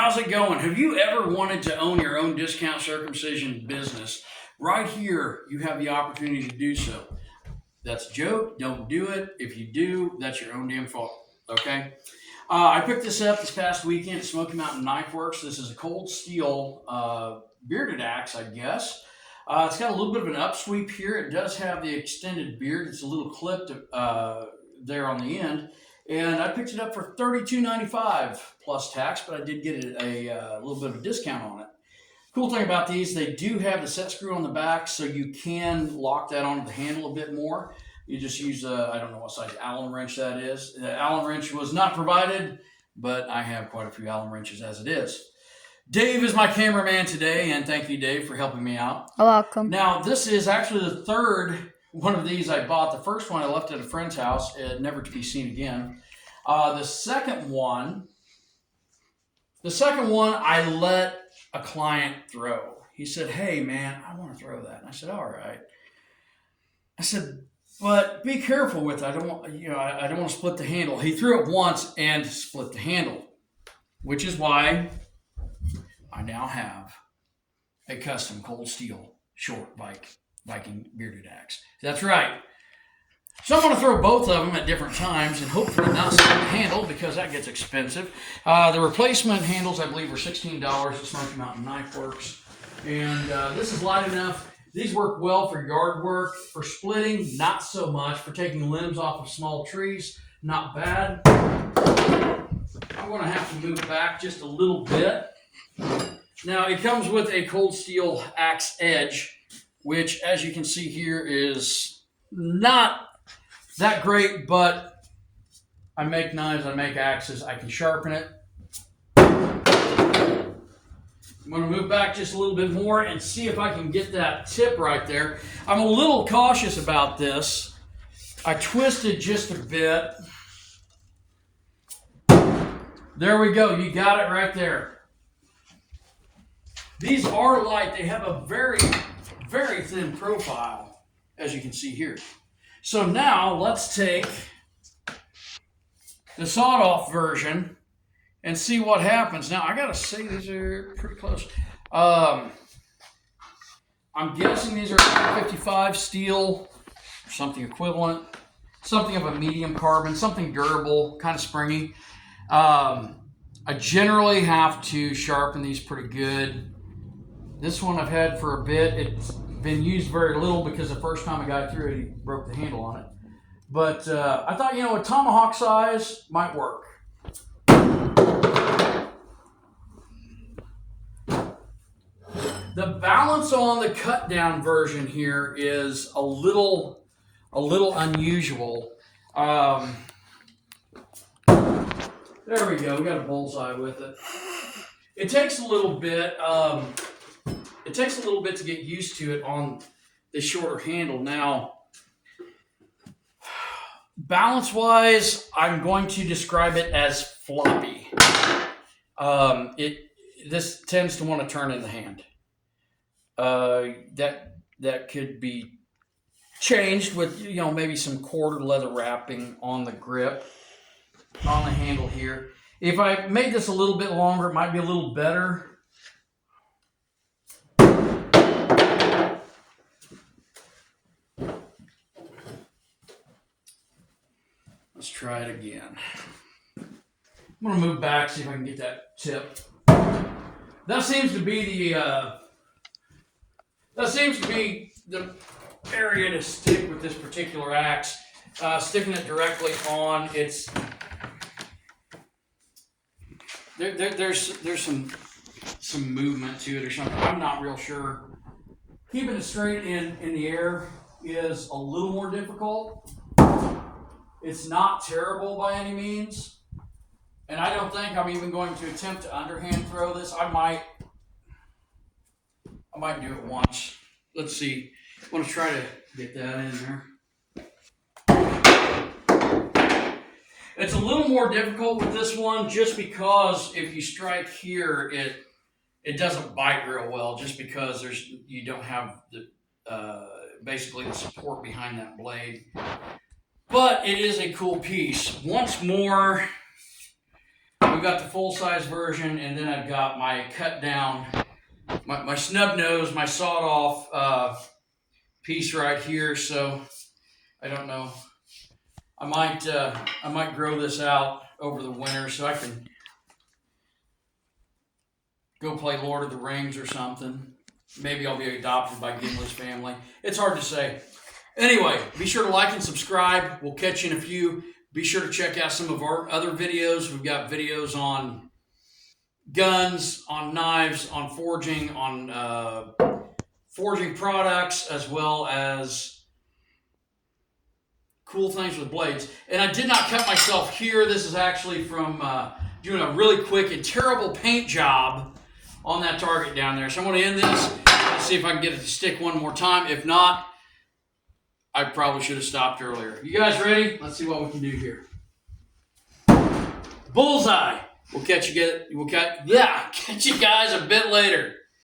how's it going? Have you ever wanted to own your own discount circumcision business? Right here, you have the opportunity to do so. That's a joke. Don't do it. If you do, that's your own damn fault. Okay? I picked this up this past weekend at Smoky Mountain Knife Works. This is a cold steel bearded axe, I guess. It's got a little bit of an upsweep here. It does have the extended beard. It's a little clipped there on the end. And I picked it up for $32.95 plus tax, but I did get a little bit of a discount on it. Cool thing about these, they do have the set screw on the back, so you can lock that onto the handle a bit more. You just use I don't know what size Allen wrench that is. The Allen wrench was not provided, but I have quite a few Allen wrenches as it is. Dave is my cameraman today, and thank you, Dave, for helping me out. You're welcome. Now, this is actually the third one of these I bought. The first one I left at a friend's house, never to be seen again. The second one I let a client throw. He said, "Hey, man, I want to throw that." And I said, "All right." I said, "But be careful with it. I don't want to split the handle." He threw it once and split the handle, which is why I now have a custom cold steel short Viking bearded axe. That's right. So I'm going to throw both of them at different times and hopefully not split the handle because that gets expensive. The replacement handles, I believe, are $16 at Smoky Mountain Knife Works. And this is light enough. These work well for yard work. For splitting, not so much. For taking limbs off of small trees, not bad. I'm going to have to move back just a little bit. Now, it comes with a cold steel axe edge, which, as you can see here, is not that great, but I make knives, I make axes, I can sharpen it. I'm going to move back just a little bit more and see if I can get that tip right there. I'm a little cautious about this. I twisted just a bit. There we go. You got it right there. These are light. They have a very, very thin profile, as you can see here. So now let's take the sawed-off version and see what happens. Now I gotta say these are pretty close. I'm guessing these are 55 steel, or something equivalent, something of a medium carbon, something durable, kind of springy. I generally have to sharpen these pretty good. This one I've had for a bit. It's been used very little because the first time a guy threw it, he broke the handle on it. But I thought, a tomahawk size might work. The balance on the cut down version here is a little unusual. There we go. We got a bullseye with it. It takes a little bit. To get used to it on the shorter handle. Now, balance-wise, I'm going to describe it as floppy. This tends to want to turn in the hand. That could be changed with maybe some cord or leather wrapping on the grip on the handle here. If I made this a little bit longer, it might be a little better. Let's try it again. I'm going to move back, see if I can get that tip. That seems to be the area to stick with this particular axe. Sticking it directly on, it's there's some movement to it or something. I'm not real sure. Keeping it straight in the air is a little more difficult. It's not terrible by any means, and I don't think I'm even going to attempt to underhand throw this. I might do it once. Let's see. I want to try to get that in there. It's a little more difficult with this one just because if you strike here, it doesn't bite real well just because you don't have the basically the support behind that blade. But it is a cool piece. Once more, with we've got the full-size version, and then I've got my cut down, my snub nose, my sawed off piece right here. So I don't know. I might grow this out over the winter so I can go play Lord of the Rings or something. Maybe I'll be adopted by Gimli's family. It's hard to say. Anyway, be sure to like and subscribe. We'll catch you in a few. Be sure to check out some of our other videos. We've got videos on guns, on knives, on forging, on forging products, as well as cool things with blades. And I did not cut myself here. This is actually from doing a really quick and terrible paint job on that target down there. So I'm going to end this. Let's see if I can get it to stick one more time. If not, I probably should have stopped earlier. You guys ready? Let's see what we can do here. Bullseye. We'll catch you guys a bit later.